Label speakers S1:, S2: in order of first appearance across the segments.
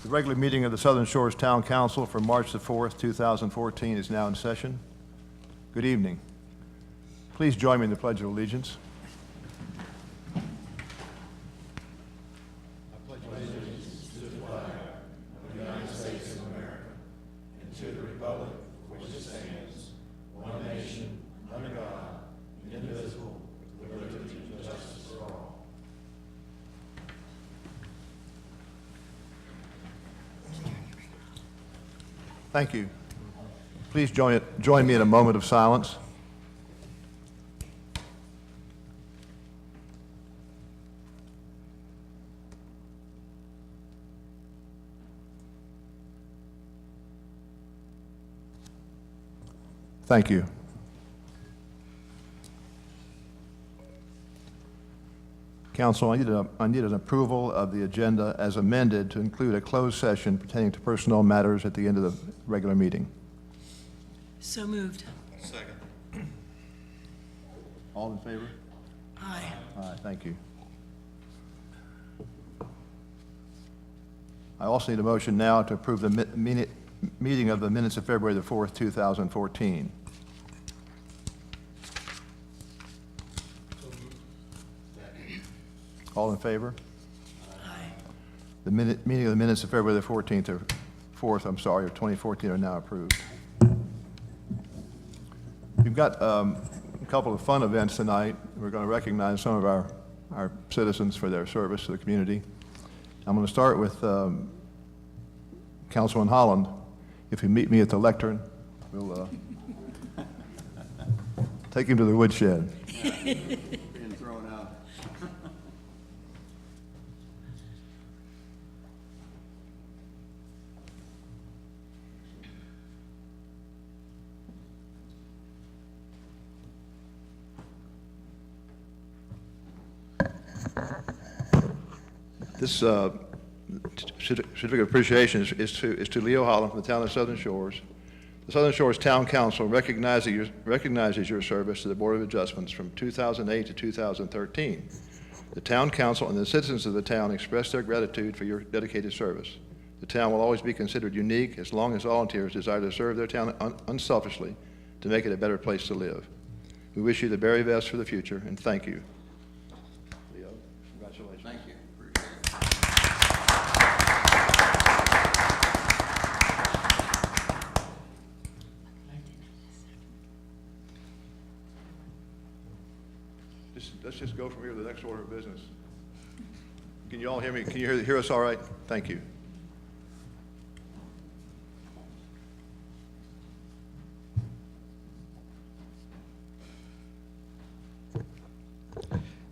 S1: The regular meeting of the Southern Shores Town Council for March the 4th, 2014 is now in session. Good evening. Please join me in the Pledge of Allegiance. Thank you. Please join me in a moment of silence. Thank you. Council, I need an approval of the agenda as amended to include a closed session pertaining to personnel matters at the end of the regular meeting.
S2: So moved.
S3: Second.
S1: All in favor?
S2: Aye.
S1: Aye, thank you. I also need a motion now to approve the meeting of the minutes of February the 4th, 2014. All in favor?
S2: Aye.
S1: The meeting of the minutes of February the 14th or 4th, of 2014 are now approved. We've got a couple of fun events tonight. We're going to recognize some of our citizens for their service to the community. I'm going to start with Councilman Holland. If you meet me at the lectern, we'll take him to the woodshed.
S3: Being thrown out.
S1: This certificate of appreciation is to Leo Holland from the town of Southern Shores. The Southern Shores Town Council recognizes your service to the Board of Adjustments from 2008 to 2013. The Town Council and the citizens of the town express their gratitude for your dedicated service. The town will always be considered unique as long as volunteers desire to serve their town unselfishly to make it a better place to live. We wish you the very best for the future, and thank you. Leo, congratulations.
S3: Thank you. Appreciate it.
S1: Let's just go from here to the next order of business. Can you all hear me? Can you hear us all right? Thank you.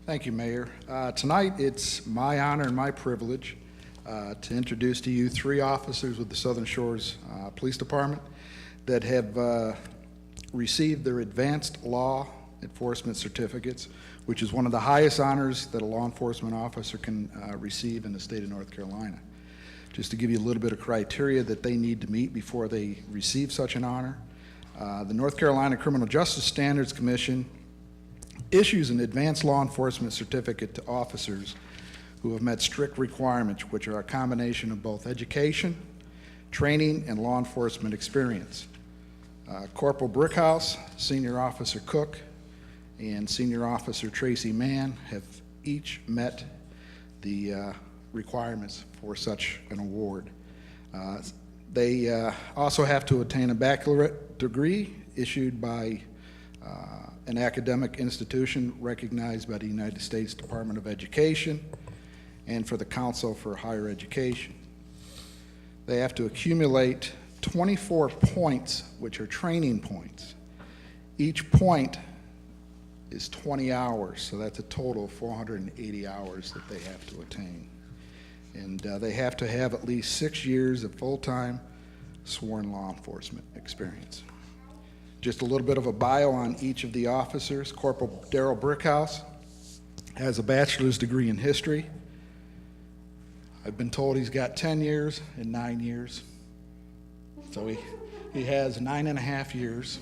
S4: Thank you, Mayor. Tonight, it's my honor and my privilege to introduce to you three officers with the Southern Shores Police Department that have received their Advanced Law Enforcement Certificates, which is one of the highest honors that a law enforcement officer can receive in the state of North Carolina. Just to give you a little bit of criteria that they need to meet before they receive such an honor, the North Carolina Criminal Justice Standards Commission issues an advanced law enforcement certificate to officers who have met strict requirements, which are a combination of both education, training, and law enforcement experience. Corporal Brickhouse, Senior Officer Cook, and Senior Officer Tracy Mann have each met the requirements for such an award. They also have to attain a baccalaureate degree issued by an academic institution recognized by the United States Department of Education and for the Council for Higher Education. They have to accumulate 24 points, which are training points. Each point is 20 hours, so that's a total of 480 hours that they have to attain. And they have to have at least 6 years of full-time sworn law enforcement experience. Just a little bit of a bio on each of the officers. Corporal Daryl Brickhouse has a bachelor's degree in history. I've been told he's got 10 years and 9 years. So he has 9.5 years.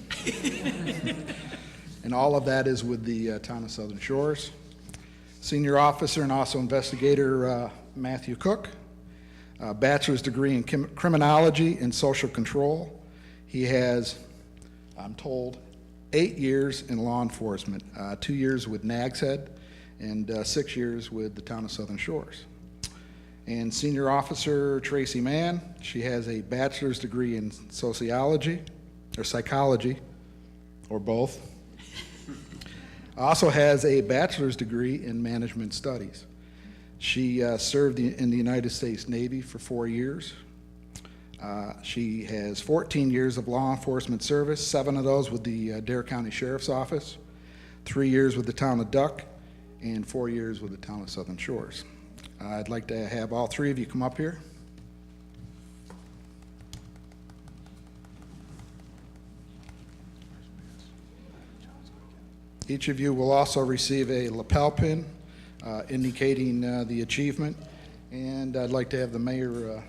S4: And all of that is with the town of Southern Shores. Senior officer and also investigator Matthew Cook a bachelor's degree in criminology and social control. He has, I'm told, 8 years in law enforcement, 2 years with Nags Head and 6 years with the town of Southern Shores. And Senior Officer Tracy Mann, she has a bachelor's degree in sociology or psychology, or both. Also has a bachelor's degree in management studies. She served in the United States Navy for 4 years. She has 14 years of law enforcement service, 7 of those with the Dare County Sheriff's Office, 3 years with the town of Duck, and 4 years with the town of Southern Shores. I'd like to have all 3 of you come up here. Each of you will also receive a lapel pin indicating the achievement, and I'd like to have the mayor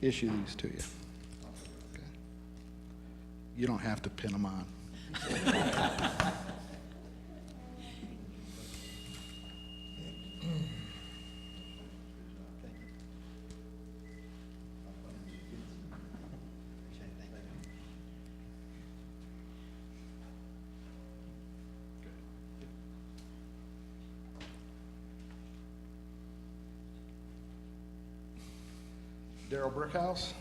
S4: issue these to you. Okay. You don't have to pin them on. Daryl Brickhouse.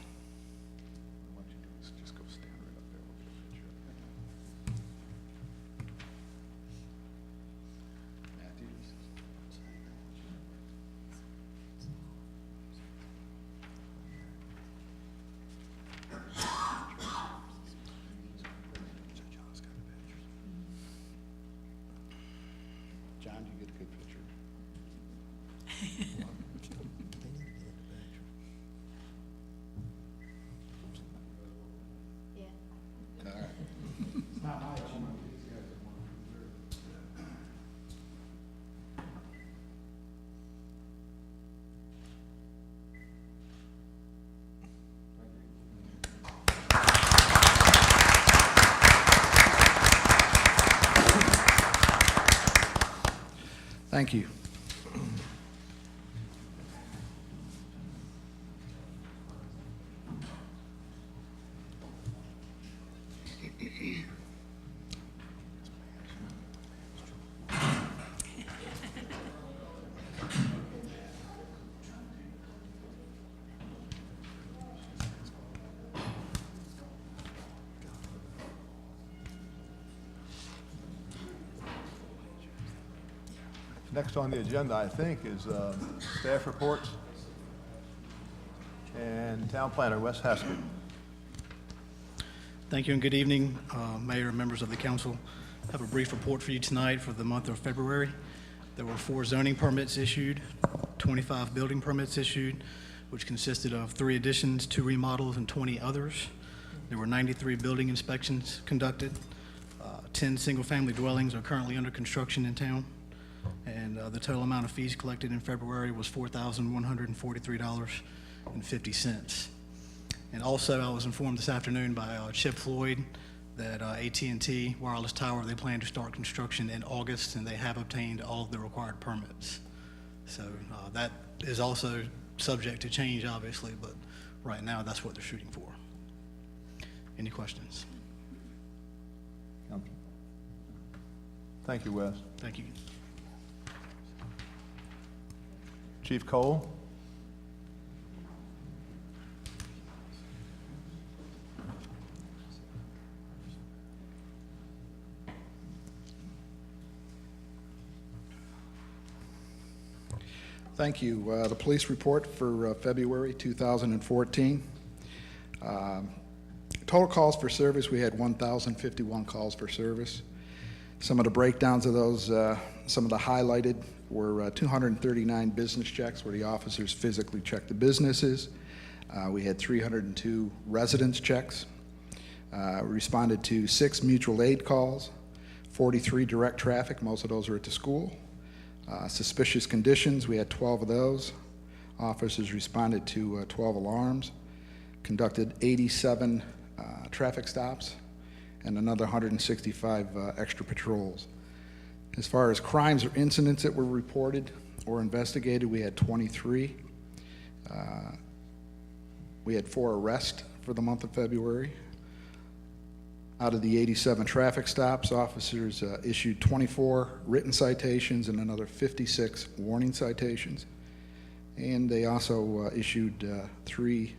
S4: What you do is just go stand right up there. We'll get a picture of you. Matthews. John, you get a good picture? All right. Thank you.
S1: Next on the agenda, I think, is staff reports and town planner, Wes Haskett.
S5: Thank you and good evening, Mayor and members of the council. I have a brief report for you tonight for the month of February. There were 4 zoning permits issued, 25 building permits issued, which consisted of 3 additions, 2 remodels, and 20 others. There were 93 building inspections conducted. 10 single-family dwellings are currently under construction in town. And the total amount of fees collected in February was $4,143.50. And also, I was informed this afternoon by Chip Floyd that AT&T Wireless Tower, they plan to start construction in August, and they have obtained all of the required permits. So that is also subject to change, obviously, but right now, that's what they're shooting for. Any questions?
S1: Thank you, Wes.
S5: Thank you.
S1: Chief Cole.
S4: Thank you. The police report for February 2014. Total calls for service, we had 1,051 calls for service. Some of the breakdowns of those, some of the highlighted were 239 business checks where the officers physically checked the businesses. We had 302 residence checks. We responded to 6 mutual aid calls, 43 direct traffic, most of those were at the school. Suspicious conditions, we had 12 of those. Officers responded to 12 alarms, conducted 87 traffic stops, and another 165 extra patrols. As far as crimes or incidents that were reported or investigated, we had 23. We had 4 arrests for the month of February. Out of the 87 traffic stops, officers issued 24 written citations and another 56 warning citations. And they also issued 3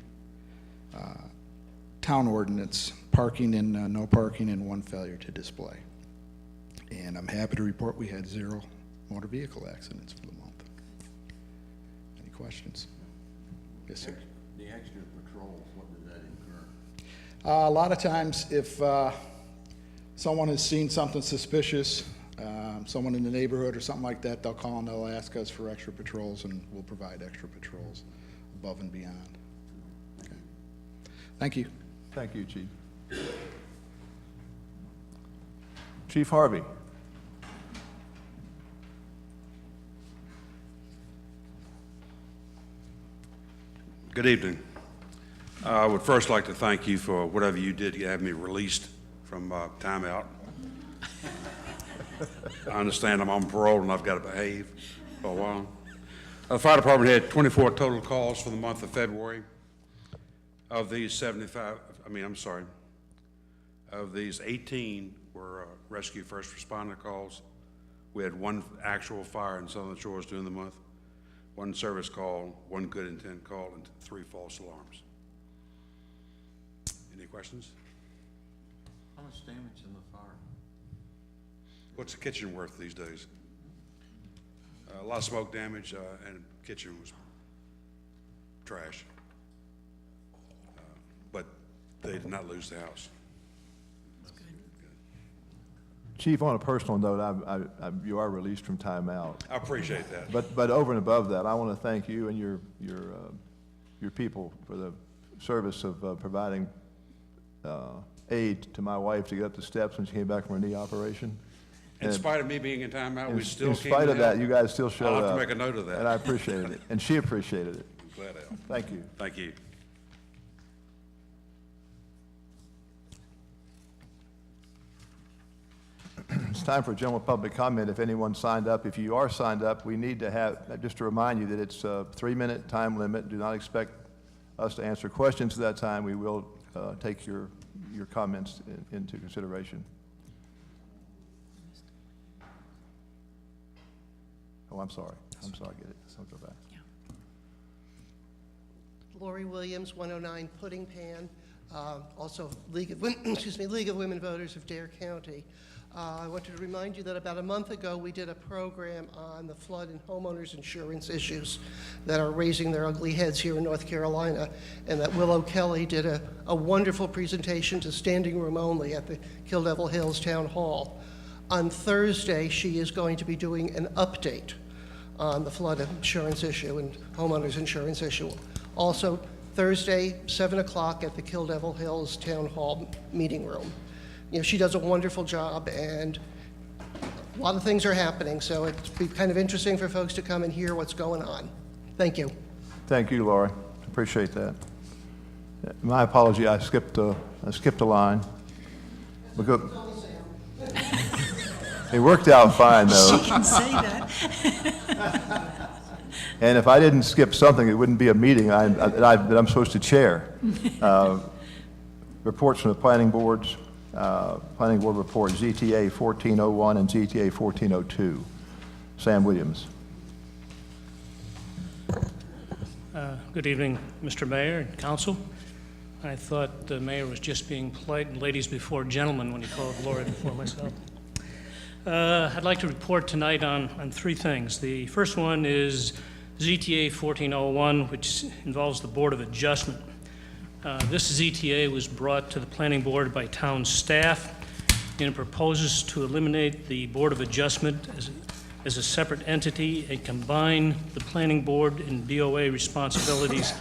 S4: town ordinance, parking and no parking, and 1 failure to display. And I'm happy to report we had 0 motor vehicle accidents for the month. Any questions? Yes, sir.
S3: The extra patrols, what did that incur?
S4: A lot of times, if someone has seen something suspicious, someone in the neighborhood or something like that, they'll call and they'll ask us for extra patrols, and we'll provide extra patrols above and beyond. Okay. Thank you.
S1: Thank you, Chief. Chief Harvey.
S6: Good evening. I would first like to thank you for whatever you did to have me released from timeout. I understand I'm on parole and I've got to behave for a while. The fire department had 24 total calls for the month of February. Of these 18 were rescue first responder calls. We had 1 actual fire in Southern Shores during the month, 1 service call, 1 good intent call, and 3 false alarms. Any questions?
S3: How much damage in the fire?
S6: What's the kitchen worth these days? A lot of smoke damage, and kitchen was trash. But they did not lose the house.
S1: Chief, on a personal note, you are released from timeout.
S6: I appreciate that.
S1: But over and above that, I want to thank you and your people for the service of providing aid to my wife to get up the steps when she came back from her knee operation.
S6: In spite of me being in timeout, we still
S1: In
S6: came
S1: spite of
S6: to
S1: that,
S6: help.
S1: you guys still showed up.
S6: I'll have to make a note of that.
S1: And I appreciated it, and she appreciated it.
S6: I'm glad to help.
S1: Thank you.
S6: Thank you.
S1: It's time for general public comment. If anyone signed up, if you are signed up, we need to have, just to remind you that it's a 3-minute time limit. Do not expect us to answer questions at that time. We will take your comments into consideration. Oh, I'm sorry. Get it. I'll go back.
S7: Lori Williams, 109 Pudding Pan, also League of Women Voters of Dare County. I wanted to remind you that about a month ago, we did a program on the flood and homeowners insurance issues that are raising their ugly heads here in North Carolina, and that Willow Kelly did a wonderful presentation to standing room only at the Kill Devil Hills Town Hall. On Thursday, she is going to be doing an update on the flood insurance issue and homeowners insurance issue. Also, Thursday, 7 o'clock at the Kill Devil Hills Town Hall meeting room. You know, she does a wonderful job, and a lot of things are happening, so it'd be kind of interesting for folks to come and hear what's going on. Thank you.
S1: Thank you, Laura. Appreciate that. My apology, I skipped a line. Because it worked out fine, though.
S2: She can say that.
S1: And if I didn't skip something, it wouldn't be a meeting that I'm supposed to chair. Reports from the planning boards. Planning board report ZTA 1401 and ZTA 1402. Sam Williams.
S8: Good evening, Mr. Mayor and Council. I thought the mayor was just being polite and ladies before gentlemen when he called Laura before myself. I'd like to report tonight on 3 things. The first one is ZTA 1401, which involves the Board of Adjustment. This ZTA was brought to the planning board by town staff, and it proposes to eliminate the Board of Adjustment as a separate entity and combine the planning board and BOA responsibilities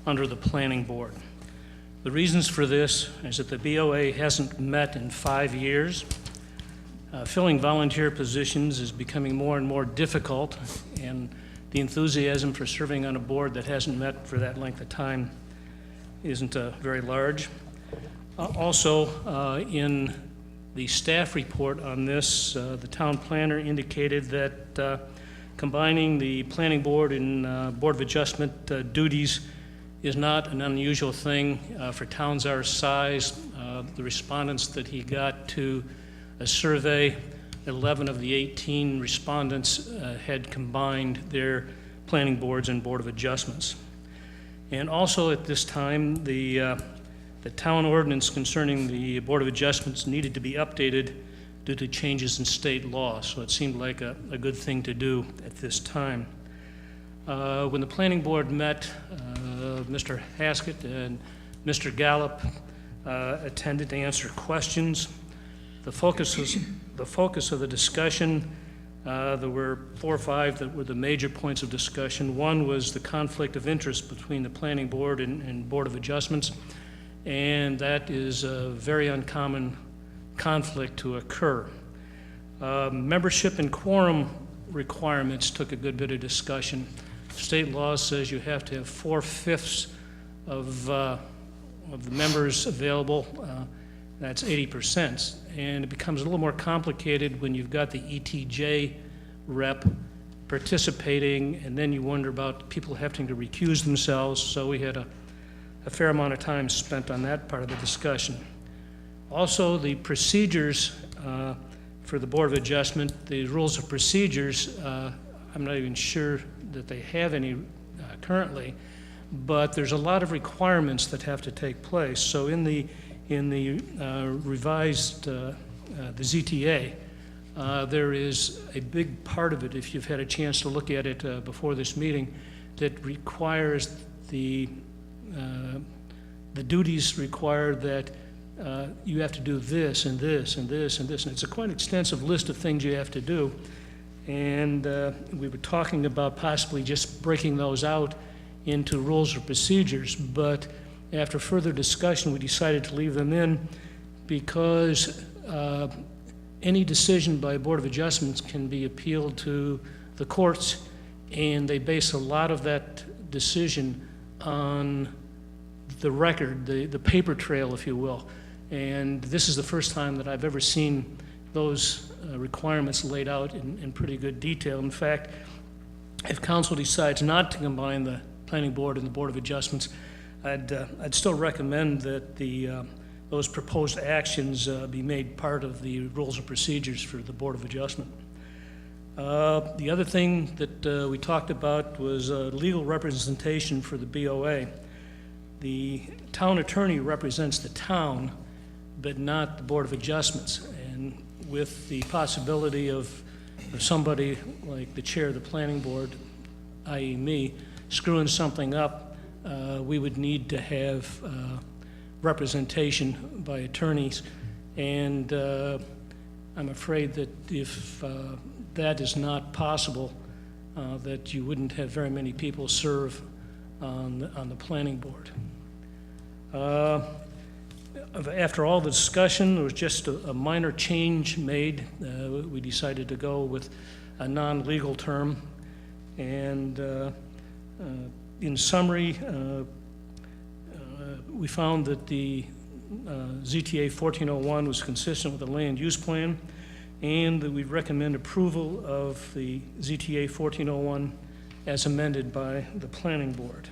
S8: under the planning board. The reasons for this is that the BOA hasn't met in 5 years. Filling volunteer positions is becoming more and more difficult, and the enthusiasm for serving on a board that hasn't met for that length of time isn't very large. Also, in the staff report on this, the town planner indicated that combining the planning board and Board of Adjustment duties is not an unusual thing for towns our size. The respondents that he got to a survey, 11 of the 18 respondents had combined their planning boards and Board of Adjustments. And also at this time, the town ordinance concerning the Board of Adjustments needed to be updated due to changes in state law, so it seemed like a good thing to do at this time. When the planning board met, Mr. Haskett and Mr. Gallup attended to answer questions. The focus of the discussion, there were 4 or 5 that were the major points of discussion. One was the conflict of interest between the planning board and Board of Adjustments, and that is a very uncommon conflict to occur. Membership and quorum requirements took a good bit of discussion. State law says you have to have 4/5 of the members available. That's 80%. And it becomes a little more complicated when you've got the ETJ rep participating, and then you wonder about people having to recuse themselves. So we had a fair amount of time spent on that part of the discussion. Also, the procedures for the Board of Adjustment, the rules of procedures, I'm not even sure that they have any currently, but there's a lot of requirements that have to take place. So in the revised, the ZTA, there is a big part of it, if you've had a chance to look at it before this meeting, that requires the duties require that you have to do this and this and this and this, and it's a quite extensive list of things you have to do. And we were talking about possibly just breaking those out into rules or procedures, but after further discussion, we decided to leave them in because any decision by Board of Adjustments can be appealed to the courts, and they base a lot of that decision on the record, the paper trail, if you will. And this is the first time that I've ever seen those requirements laid out in pretty good detail. In fact, if council decides not to combine the planning board and the Board of Adjustments, I'd still recommend that those proposed actions be made part of the rules and procedures for the Board of Adjustment. The other thing that we talked about was legal representation for the BOA. The town attorney represents the town, but not the Board of Adjustments. And with the possibility of somebody like the chair of the planning board, i.e. me, screwing something up, we would need to have representation by attorneys. And I'm afraid that if that is not possible, that you wouldn't have very many people serve on the planning board. After all the discussion, there was just a minor change made. We decided to go with a non-legal term. And in summary, we found that the ZTA 1401 was consistent with the land use plan, and that we recommend approval of the ZTA 1401 as amended by the planning board.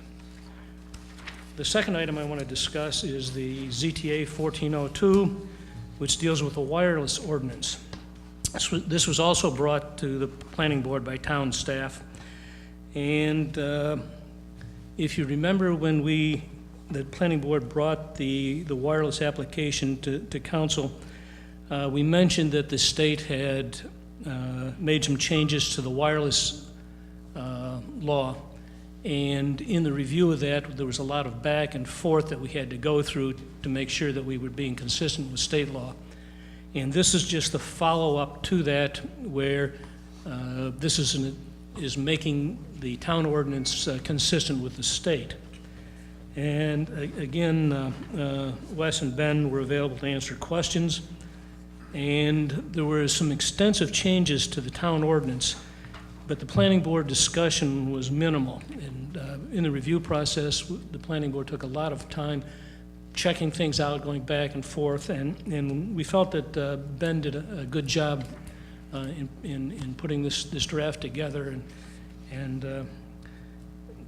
S8: The second item I want to discuss is the ZTA 1402, which deals with the wireless ordinance. This was also brought to the planning board by town staff. And if you remember when the planning board brought the wireless application to council, we mentioned that the state had made some changes to the wireless law. And in the review of that, there was a lot of back and forth that we had to go through to make sure that we were being consistent with state law. And this is just the follow-up to that, where this is making the town ordinance consistent with the state. And again, Wes and Ben were available to answer questions. And there were some extensive changes to the town ordinance, but the planning board discussion was minimal. And in the review process, the planning board took a lot of time checking things out, going back and forth, and we felt that Ben did a good job in putting this draft together. And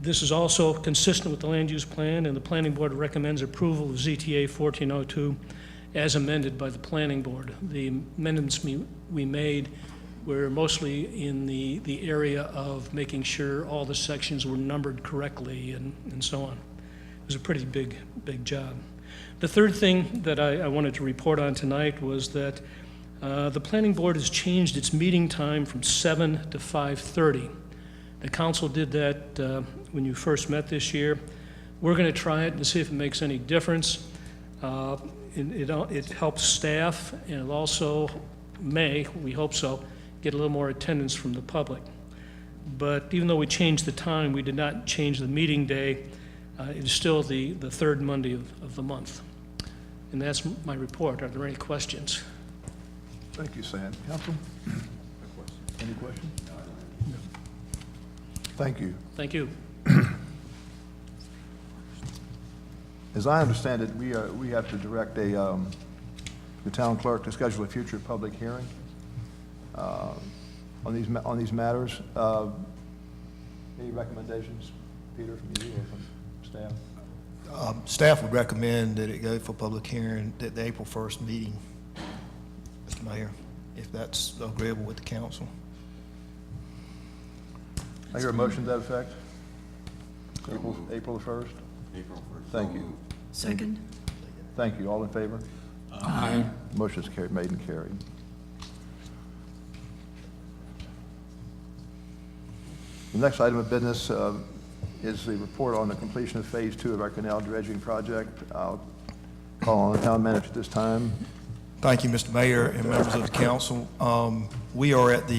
S8: this is also consistent with the land use plan, and the planning board recommends approval of ZTA 1402 as amended by the planning board. The amendments we made were mostly in the area of making sure all the sections were numbered correctly and so on. It was a pretty big job. The third thing that I wanted to report on tonight was that the planning board has changed its meeting time from 7 to 5:30. The council did that when you first met this year. We're going to try it and see if it makes any difference. It helps staff, and it also may, we hope so, get a little more attendance from the public. But even though we changed the time, we did not change the meeting day. It is still the third Monday of the month. And that's my report. Are there any questions?
S1: Thank you, Sam. Council? Any questions? No. Thank you.
S8: Thank you.
S1: As I understand it, we have to direct the town clerk to schedule a future public hearing on these matters. Any recommendations, Peter, from you or from staff?
S9: Staff would recommend that it go for public hearing at the April 1st meeting, Mr. Mayor, if that's agreeable with the council.
S1: I hear a motion to that effect? April the 1st?
S3: April 1st.
S1: Thank you.
S2: Second?
S1: Thank you. All in favor? Aye. Motion is carried, made and carried. The next item of business is the report on the completion of Phase 2 of our canal dredging project. I'll call on the town manager at this time.
S9: Thank you, Mr. Mayor and members of the council. We are at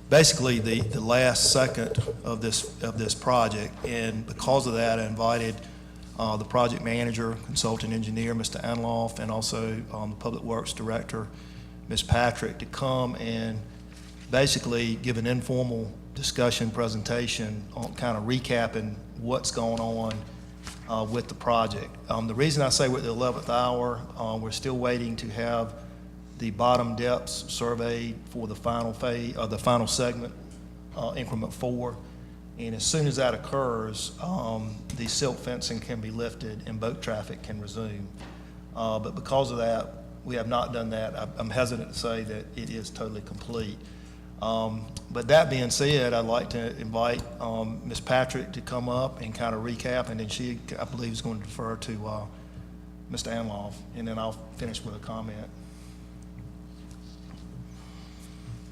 S9: basically the last second of this project, and because of that, I invited the project manager, consultant engineer, Mr. Anloff, and also the Public Works Director, Ms. Patrick, to come and basically give an informal discussion presentation on kind of recapping what's going on with the project. The reason I say we're at the 11th hour, we're still waiting to have the bottom depths surveyed for the final phase, or the final segment, increment 4. And as soon as that occurs, the silt fencing can be lifted and boat traffic can resume. But because of that, we have not done that. I'm hesitant to say that it is totally complete. But that being said, I'd like to invite Ms. Patrick to come up and kind of recap, and then she, I believe, is going to defer to Mr. Anloff, and then I'll finish with a comment.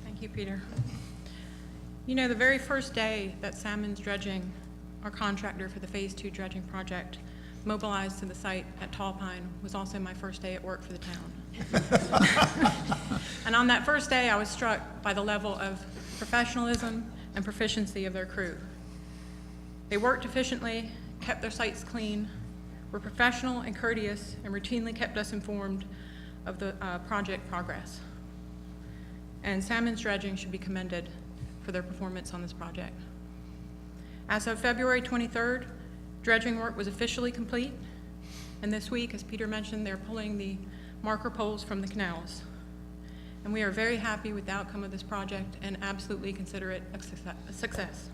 S10: Thank you, Peter. You know, the very first day that Salmon's Dredging, our contractor for the Phase 2 dredging project, mobilized to the site at Tall Pine was also my first day at work for the town. And on that first day, I was struck by the level of professionalism and proficiency of their crew. They worked efficiently, kept their sites clean, were professional and courteous, and routinely kept us informed of the project progress. And Salmon's Dredging should be commended for their performance on this project. As of February 23rd, dredging work was officially complete, and this week, as Peter mentioned, they're pulling the marker poles from the canals. And we are very happy with the outcome of this project and absolutely consider it a success.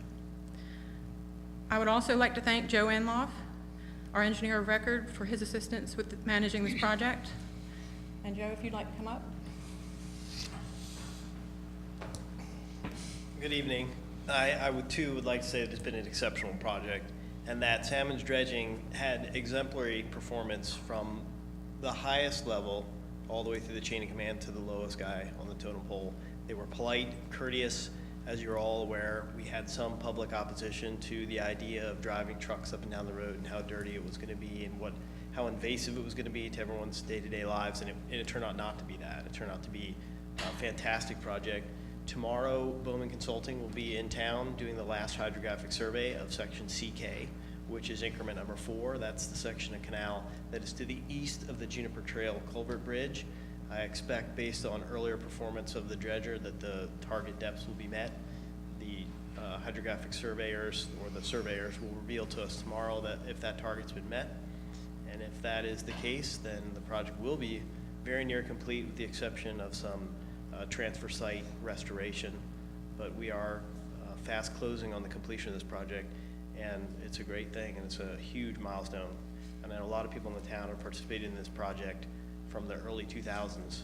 S10: I would also like to thank Joe Anloff, our engineer of record, for his assistance with managing this project. And Joe, if you'd like to come up.
S11: Good evening. I would like to say that it's been an exceptional project, and that Salmon's Dredging had exemplary performance from the highest level all the way through the chain of command to the lowest guy on the totem pole. They were polite, courteous. As you're all aware, we had some public opposition to the idea of driving trucks up and down the road and how dirty it was going to be and how invasive it was going to be to everyone's day-to-day lives, and it turned out not to be that. It turned out to be a fantastic project. Tomorrow, Bowman Consulting will be in town doing the last hydrographic survey of section CK, which is increment number 4. That's the section of canal that is to the east of the Juniper Trail Culvert Bridge. I expect, based on earlier performance of the dredger, that the target depths will be met. The hydrographic surveyors, or the surveyors, will reveal to us tomorrow that if that target's been met. And if that is the case, then the project will be very near complete, with the exception of some transfer site restoration, but we are fast closing on the completion of this project, and it's a great thing, and it's a huge milestone. And I know a lot of people in the town have participated in this project from the early 2000s,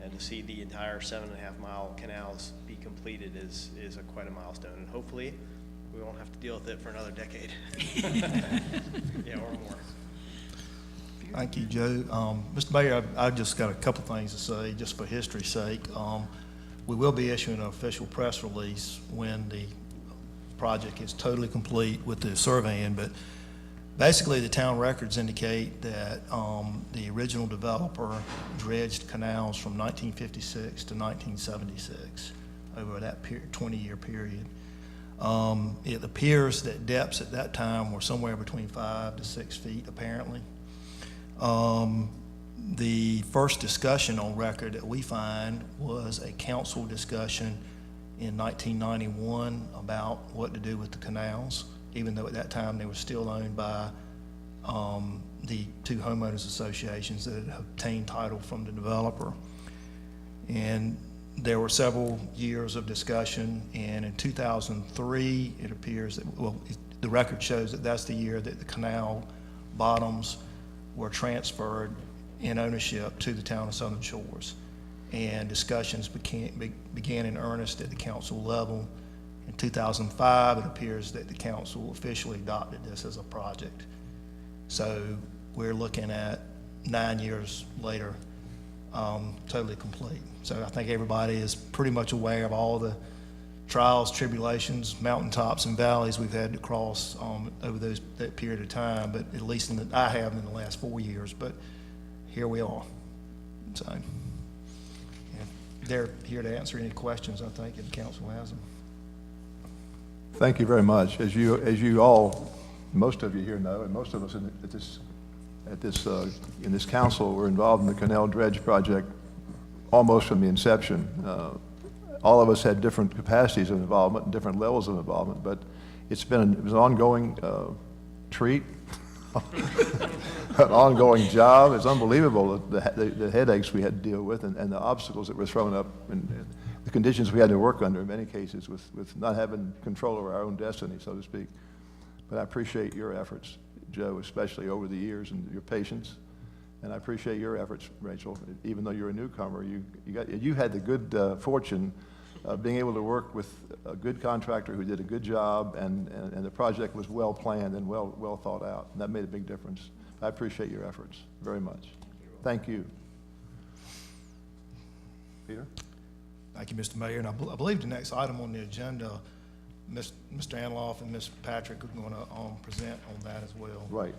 S11: and to see the entire 7.5-mile canals be completed is quite a milestone, and hopefully we won't have to deal with it for another decade. Yeah, or more.
S9: Thank you, Joe. Mr. Mayor, I've just got a couple things to say, just for history's sake. We will be issuing an official press release when the project is totally complete with the surveying, but basically the town records indicate that the original developer dredged canals from 1956 to 1976 over that 20-year period. It appears that depths at that time were somewhere between 5 to 6 feet, apparently. The first discussion on record that we find was a council discussion in 1991 about what to do with the canals, even though at that time they were still owned by the two homeowners associations that had obtained title from the developer. And there were several years of discussion, and in 2003, it appears that, well, the record shows that that's the year that the canal bottoms were transferred in ownership to the town of Southern Shores. And discussions began in earnest at the council level. In 2005, it appears that the council officially adopted this as a project. So we're looking at 9 years later, totally complete. So I think everybody is pretty much aware of all the trials, tribulations, mountaintops and valleys we've had to cross over that period of time, but at least I have in the last 4 years, but here we are. So they're here to answer any questions, I think, if the council has them.
S1: Thank you very much. As you all, most of you here know, and most of us in this council were involved in the Canal Dredge project almost from the inception. All of us had different capacities of involvement and different levels of involvement, but it was an ongoing treat, an ongoing job. It's unbelievable the headaches we had to deal with and the obstacles that were thrown up and the conditions we had to work under in many cases with not having control over our own destiny, so to speak. But I appreciate your efforts, Joe, especially over the years, and your patience. And I appreciate your efforts, Rachel. Even though you're a newcomer, you had the good fortune of being able to work with a good contractor who did a good job, and the project was well planned and well thought out. And that made a big difference. I appreciate your efforts very much. Thank you. Peter?
S9: Thank you, Mr. Mayor. And I believe the next item on the agenda, Mr. Anloff and Ms. Patrick are going to present on that as well.
S1: Right.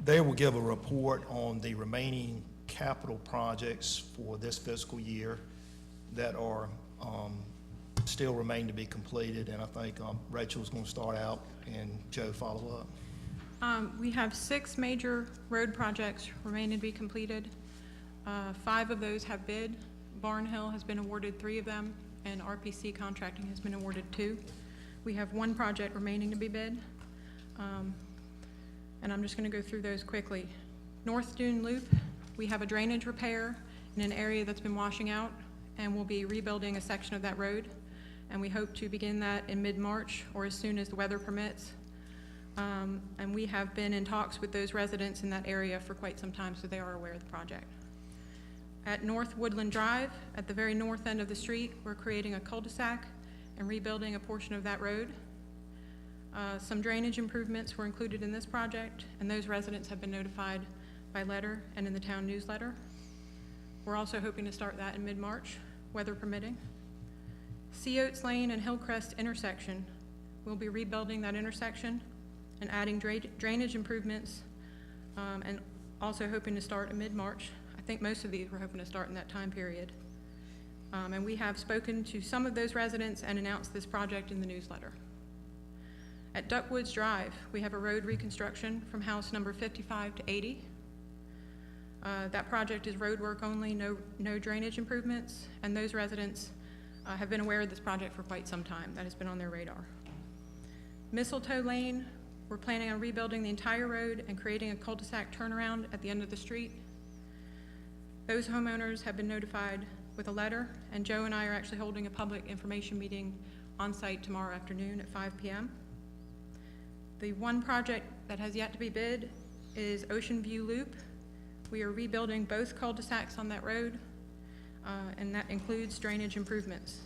S9: They will give a report on the remaining capital projects for this fiscal year that are still remain to be completed, and I think Rachel's going to start out and Joe follow up.
S10: We have 6 major road projects remaining to be completed. 5 of those have bid. Barnhill has been awarded 3 of them, and RPC Contracting has been awarded 2. We have 1 project remaining to be bid. And I'm just going to go through those quickly. North Dune Loop, we have a drainage repair in an area that's been washing out, and we'll be rebuilding a section of that road. And we hope to begin that in mid-March or as soon as the weather permits. And we have been in talks with those residents in that area for quite some time, so they are aware of the project. At North Woodland Drive, at the very north end of the street, we're creating a cul-de-sac and rebuilding a portion of that road. Some drainage improvements were included in this project, and those residents have been notified by letter and in the town newsletter. We're also hoping to start that in mid-March, weather permitting. Sea Oats Lane and Hillcrest intersection, we'll be rebuilding that intersection and adding drainage improvements, and also hoping to start in mid-March. I think most of these we're hoping to start in that time period. And we have spoken to some of those residents and announced this project in the newsletter. At Duckwoods Drive, we have a road reconstruction from house number 55 to 80. That project is road work only, no drainage improvements, and those residents have been aware of this project for quite some time. That has been on their radar. Mistletoe Lane, we're planning on rebuilding the entire road and creating a cul-de-sac turnaround at the end of the street. Those homeowners have been notified with a letter, and Joe and I are actually holding a public information meeting on site tomorrow afternoon at 5 p.m. The one project that has yet to be bid is Ocean View Loop. We are rebuilding both cul-de-sacs on that road, and that includes drainage improvements.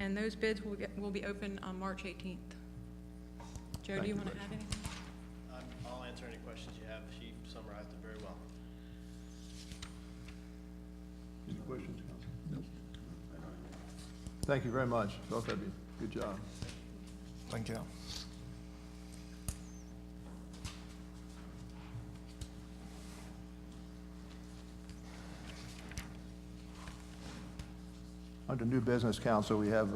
S10: And those bids will be open on March 18th. Joe, do you want to add anything?
S11: I'll answer any questions you have. She summarized it very well.
S1: Any questions, Council? No. Thank you very much, both of you. Good job.
S9: Thank you.
S1: Under New Business Council, we have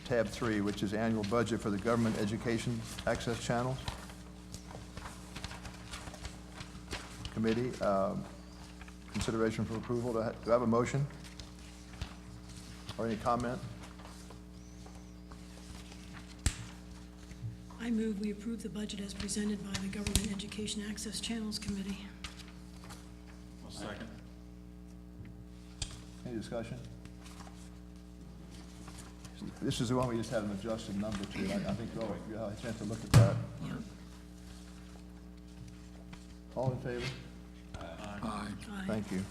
S1: tab 3, which is annual budget for the government education access channels. Committee, consideration for approval. Do I have a motion? Or any comment?
S2: I move we approve the budget as presented by the Government Education Access Channels Committee.
S3: I'll second.
S1: Any discussion? This is the one we just had an adjusted number to. I think you had a chance to look at that.
S2: Yeah.
S1: All in favor?
S3: Aye.
S2: Aye.
S1: Thank you.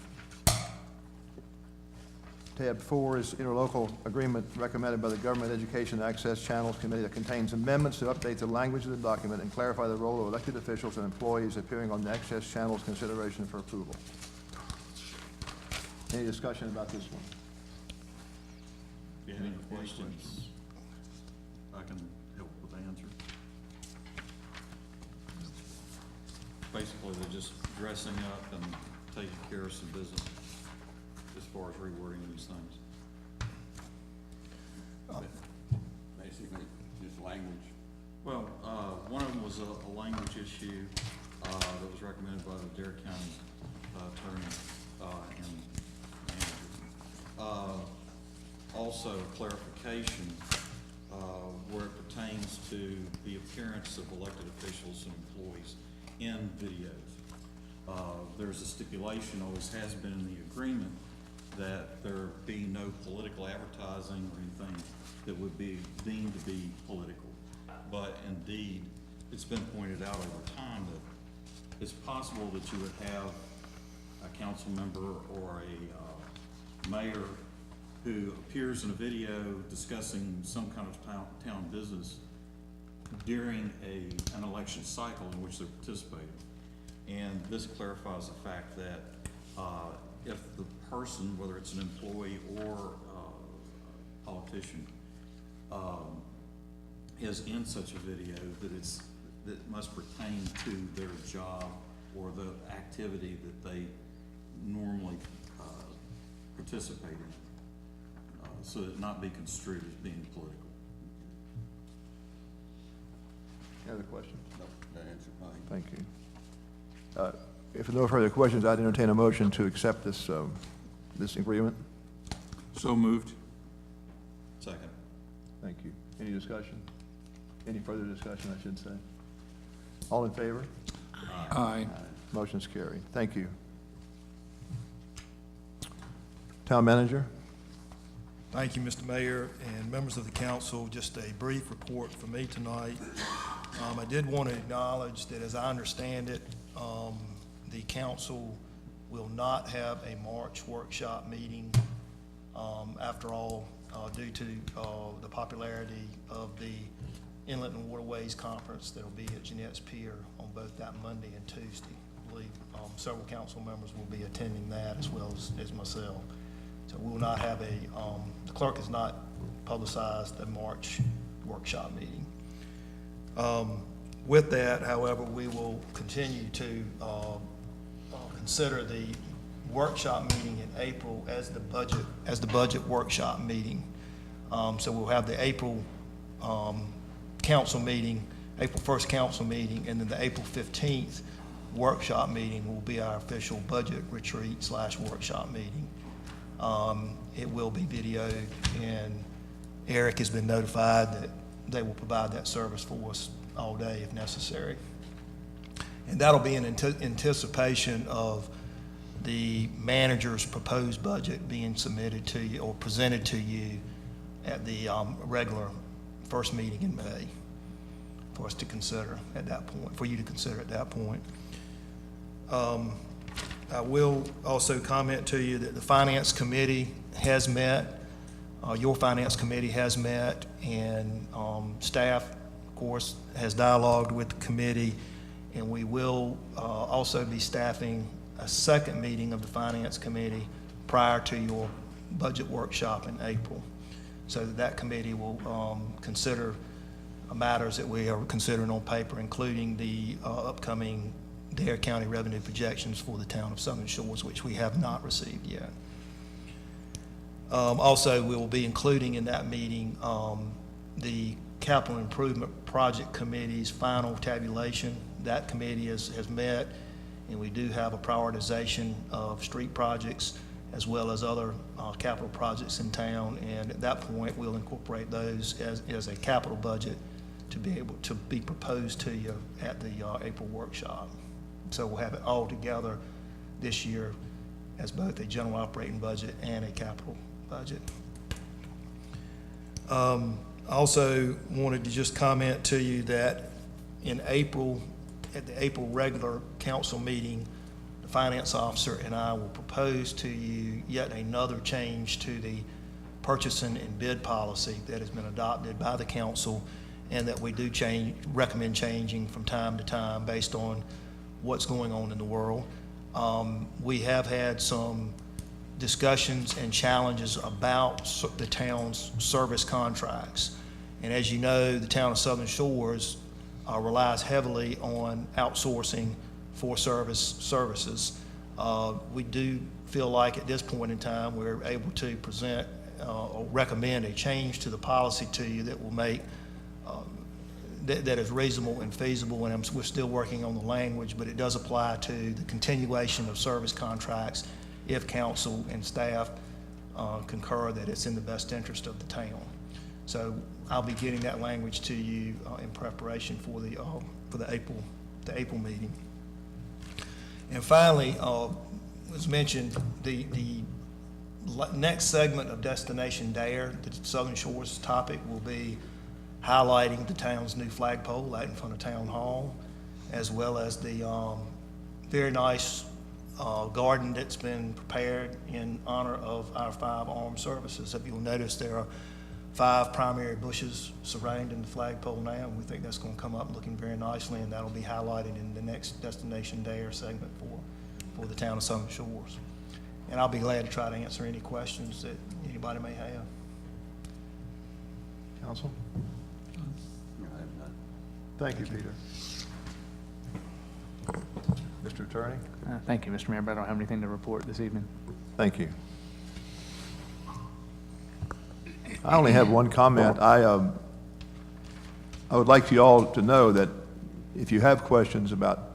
S1: Tab 4 is interlocal agreement recommended by the Government Education Access Channels Committee that contains amendments to update the language of the document and clarify the role of elected officials and employees appearing on the access channels consideration for approval. Any discussion about this one?
S3: If you have any questions, I can help with the answer. Basically, they're just dressing up and taking care of some business as far as rewording these things.
S12: Basically, just language.
S3: Well, one of them was a language issue that was recommended by the Dare County attorney and manager. Also, clarification where it pertains to the appearance of elected officials and employees in videos. There's a stipulation, always has been in the agreement, that there be no political advertising or anything that would be deemed to be political. But indeed, it's been pointed out over time that it's possible that you would have a council member or a mayor who appears in a video discussing some kind of town business during an election cycle in which they're participating. And this clarifies the fact that if the person, whether it's an employee or a politician, is in such a video, that must pertain to their job or the activity that they normally participate in, so that it not be construed as being political.
S1: Any other questions?
S12: No, that answered mine.
S1: Thank you. If there are no further questions, I'd entertain a motion to accept this, this agreement.
S3: So moved. Second.
S1: Thank you. Any discussion? Any further discussion, I should say? All in favor?
S3: Aye.
S1: Motion's carried. Thank you. Town Manager?
S9: Thank you, Mr. Mayor and members of the council. Just a brief report for me tonight. I did want to acknowledge that, as I understand it, the council will not have a March workshop meeting. After all, due to the popularity of the Inlet and Waterways Conference that'll be at Jeanette's Pier on both that Monday and Tuesday. I believe several council members will be attending that, as well as myself. So we will not have the clerk has not publicized a March workshop meeting. With that, however, we will continue to consider the workshop meeting in April as the budget workshop meeting. So we'll have the April council meeting, April 1st council meeting, and then the April 15th workshop meeting will be our official budget retreat / workshop meeting. It will be videoed, and Eric has been notified that they will provide that service for us all day if necessary. And that'll be in anticipation of the manager's proposed budget being submitted to you or presented to you at the regular first meeting in May for us to consider at that point, for you to consider at that point. I will also comment to you that the Finance Committee has met, your Finance Committee has met, and staff, of course, has dialogued with the committee, and we will also be staffing a second meeting of the Finance Committee prior to your budget workshop in April, so that committee will consider matters that we are considering on paper, including the upcoming Dare County revenue projections for the town of Southern Shores, which we have not received yet. Also, we will be including in that meeting the Capital Improvement Project Committee's final tabulation. That committee has met, and we do have a prioritization of street projects as well as other capital projects in town, and at that point, we'll incorporate those as a capital budget to be able to be proposed to you at the April workshop. So we'll have it all together this year as both a general operating budget and a capital budget. I also wanted to just comment to you that in April, at the April regular council meeting, the finance officer and I will propose to you yet another change to the purchasing and bid policy that has been adopted by the council and that we do recommend changing from time to time based on what's going on in the world. We have had some discussions and challenges about the town's service contracts. And as you know, the town of Southern Shores relies heavily on outsourcing for services. We do feel like at this point in time, we're able to present or recommend a change to the policy to you that will make that is reasonable and feasible, and we're still working on the language, but it does apply to the continuation of service contracts if council and staff concur that it's in the best interest of the town. So I'll be getting that language to you in preparation for the April meeting. And finally, as mentioned, the next segment of Destination Dare, the Southern Shores topic, will be highlighting the town's new flagpole out in front of Town Hall, as well as the very nice garden that's been prepared in honor of our 5 armed services. If you'll notice, there are 5 primary bushes surrounding the flagpole now, and we think that's going to come up looking very nicely, and that'll be highlighted in the next Destination Dare segment for the town of Southern Shores. And I'll be glad to try to answer any questions that anybody may have.
S1: Counsel?
S12: No, I have none.
S1: Thank you, Peter. Mr. Attorney?
S13: Thank you, Mr. Mayor, but I don't have anything to report this evening.
S1: Thank you. I only have one comment. I would like you all to know that if you have questions about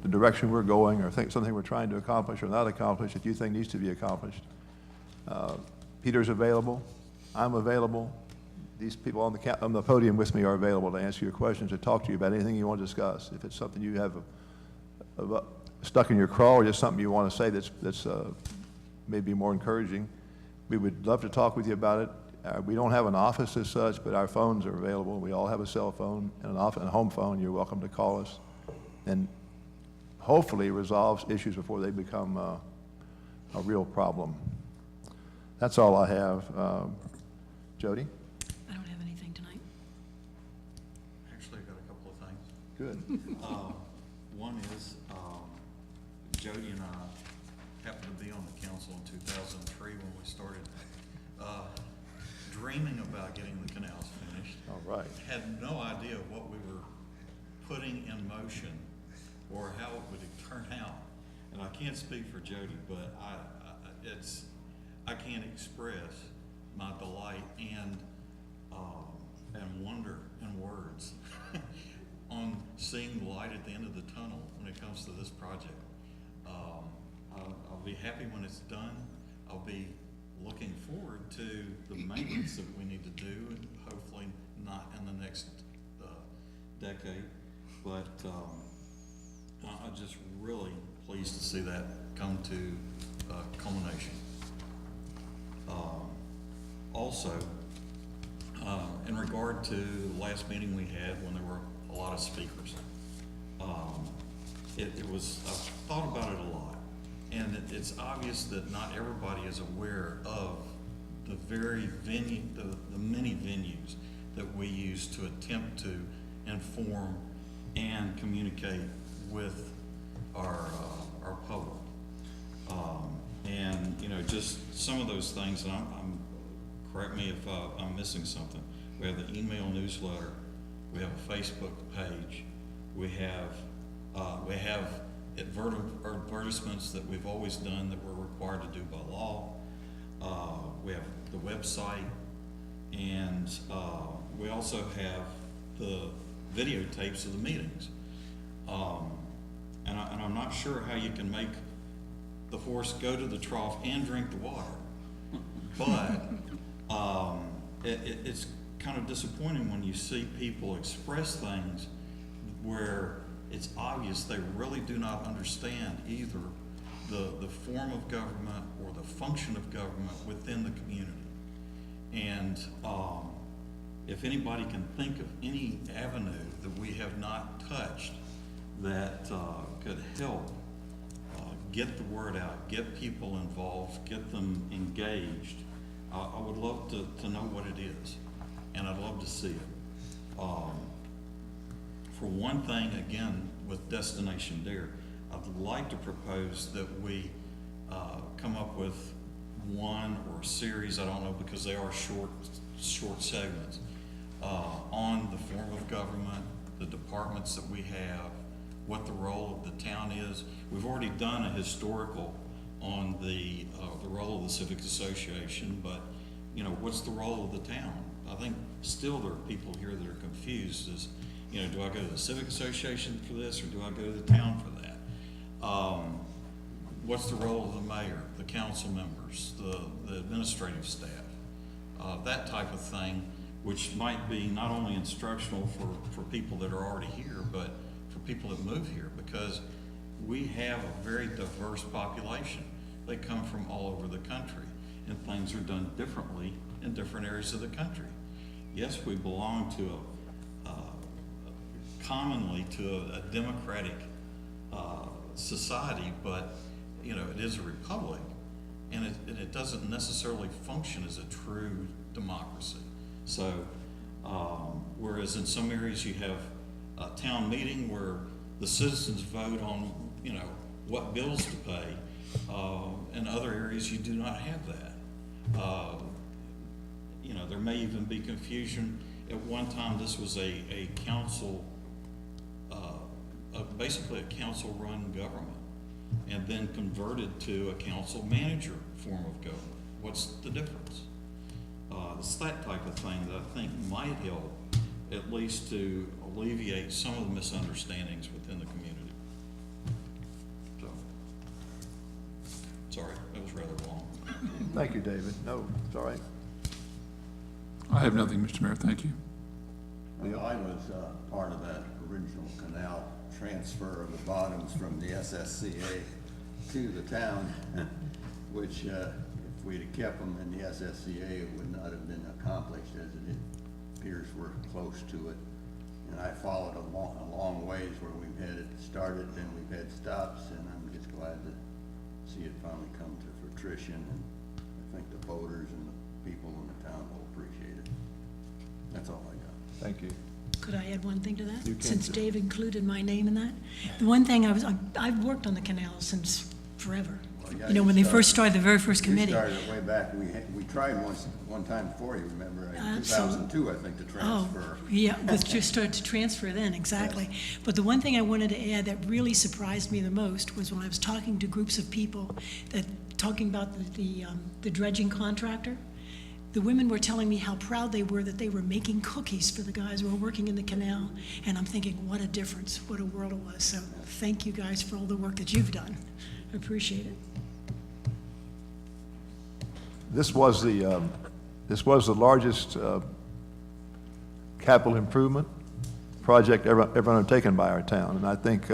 S1: the direction we're going or think something we're trying to accomplish or not accomplish that you think needs to be accomplished, Peter's available. I'm available. These people on the podium with me are available to answer your questions or talk to you about anything you want to discuss. If it's something you have stuck in your craw or just something you want to say that's maybe more encouraging, we would love to talk with you about it. We don't have an office as such, but our phones are available. We all have a cell phone and a home phone. You're welcome to call us and hopefully resolves issues before they become a real problem. That's all I have. Jody?
S2: I don't have anything tonight.
S3: Actually, I've got a couple of things.
S1: Good.
S3: One is, Jody and I happened to be on the council in 2003 when we started dreaming about getting the canals finished.
S1: All right.
S3: Had no idea what we were putting in motion or how it would turn out. And I can't speak for Jody, but I can't express my delight and wonder in words on seeing the light at the end of the tunnel when it comes to this project. I'll be happy when it's done. I'll be looking forward to the maintenance that we need to do, and hopefully not in the next decade. But I just really pleased to see that come to culmination. Also, in regard to the last meeting we had when there were a lot of speakers, I've thought about it a lot, and it's obvious that not everybody is aware of the very venue, the many venues that we use to attempt to inform and communicate with our public. And, you know, just some of those things, and correct me if I'm missing something. We have the email newsletter, we have a Facebook page, we have advertisements that we've always done that we're required to do by law. We have the website, and we also have the videotapes of the meetings. And I'm not sure how you can make the horse go to the trough and drink the water. But it's kind of disappointing when you see people express things where it's obvious they really do not understand either the form of government or the function of government within the community. And if anybody can think of any avenue that we have not touched that could help get the word out, get people involved, get them engaged, I would love to know what it is, and I'd love to see it. For one thing, again, with Destination Dare, I'd like to propose that we come up with one or a series, I don't know, because they are short segments, on the form of government, the departments that we have, what the role of the town is. We've already done a historical on the role of the Civic Association, but, you know, what's the role of the town? I think still there are people here that are confused as, you know, do I go to the Civic Association for this, or do I go to the town for that? What's the role of the mayor, the council members, the administrative staff? That type of thing, which might be not only instructional for people that are already here, but for people that move here, because we have a very diverse population. They come from all over the country, and things are done differently in different areas of the country. Yes, we belong to commonly to a democratic society, but, you know, it is a republic, and it doesn't necessarily function as a true democracy. So, whereas in some areas you have a town meeting where the citizens vote on, you know, what bills to pay, in other areas you do not have that. You know, there may even be confusion. At one time, this was a council, basically a council-run government, and then converted to a council-manager form of government. What's the difference? It's that type of thing that I think might help, at least to alleviate some of the misunderstandings within the community. So, sorry, that was rather long.
S1: Thank you, David. No, it's all right.
S14: I have nothing, Mr. Mayor, thank you.
S12: Well, I was part of that original canal transfer of the bottoms from the SSCA to the town, which if we'd have kept them in the SSCA, it would not have been accomplished, as it appears we're close to it. And I followed a long ways where we've had it started and we've had stops, and I'm just glad to see it finally come to fruition. And I think the voters and the people in the town will appreciate it. That's all I got.
S1: Thank you.
S2: Could I add one thing to that?
S1: You can,
S2: Since
S1: sir.
S2: Dave included my name in that? The one thing I've worked on the canal since forever.
S12: Well, yeah,
S2: You know, when they first started the very first committee.
S12: You started it way back. We tried one time before, you remember, in
S2: Absolutely.
S12: 2002, I think, to transfer.
S2: Oh, yeah, with just started to transfer then, exactly. But the one thing I wanted to add that really surprised me the most was when I was talking to groups of people talking about the dredging contractor. The women were telling me how proud they were that they were making cookies for the guys who were working in the canal. And I'm thinking, what a difference, what a world it was. So thank you guys for all the work that you've done. I appreciate it.
S1: This was the largest capital improvement project ever undertaken by our town, and I think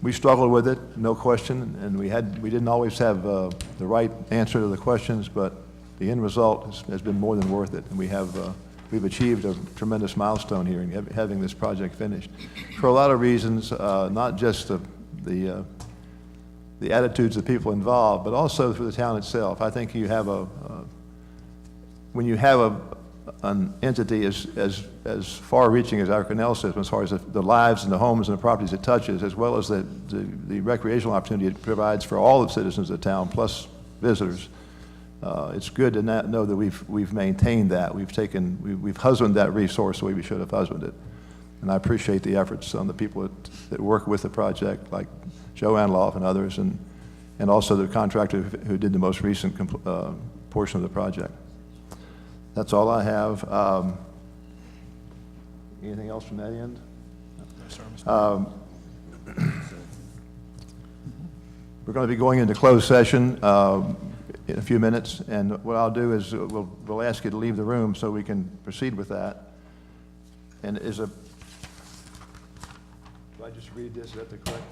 S1: We struggled with it, no question, and we didn't always have the right answer to the questions, but the end result has been more than worth it, and we've achieved a tremendous milestone here in having this project finished. For a lot of reasons, not just the attitudes of the people involved, but also for the town itself. I think you have when you have an entity as far-reaching as our canal system, as far as the lives and the homes and the properties it touches, as well as the recreational opportunity it provides for all the citizens of the town, plus visitors, it's good to know that we've maintained that. We've husbanded that resource the way we should have husbanded it. And I appreciate the efforts on the people that work with the project, like Joe Anloff and others, and also the contractor who did the most recent portion of the project. That's all I have. Anything else from that end? We're going to be going into closed session in a few minutes, and what I'll do is we'll ask you to leave the room so we can proceed with that. And do I just read this? Is that the correct?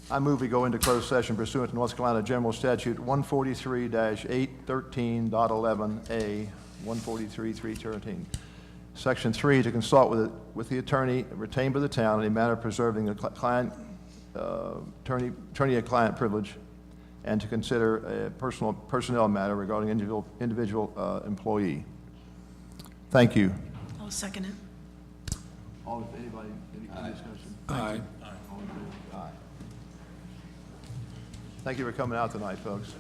S1: I move we go into closed session pursuant to North Carolina General Statute 143-813.11A, 143-313. Section 3, to consult with the attorney retained by the town in a matter preserving the attorney-client privilege, and to consider a personnel matter regarding individual employee. Thank you.
S2: I'll second it.
S1: Anybody, any discussion?
S14: Aye.
S1: Thank you for coming out tonight, folks.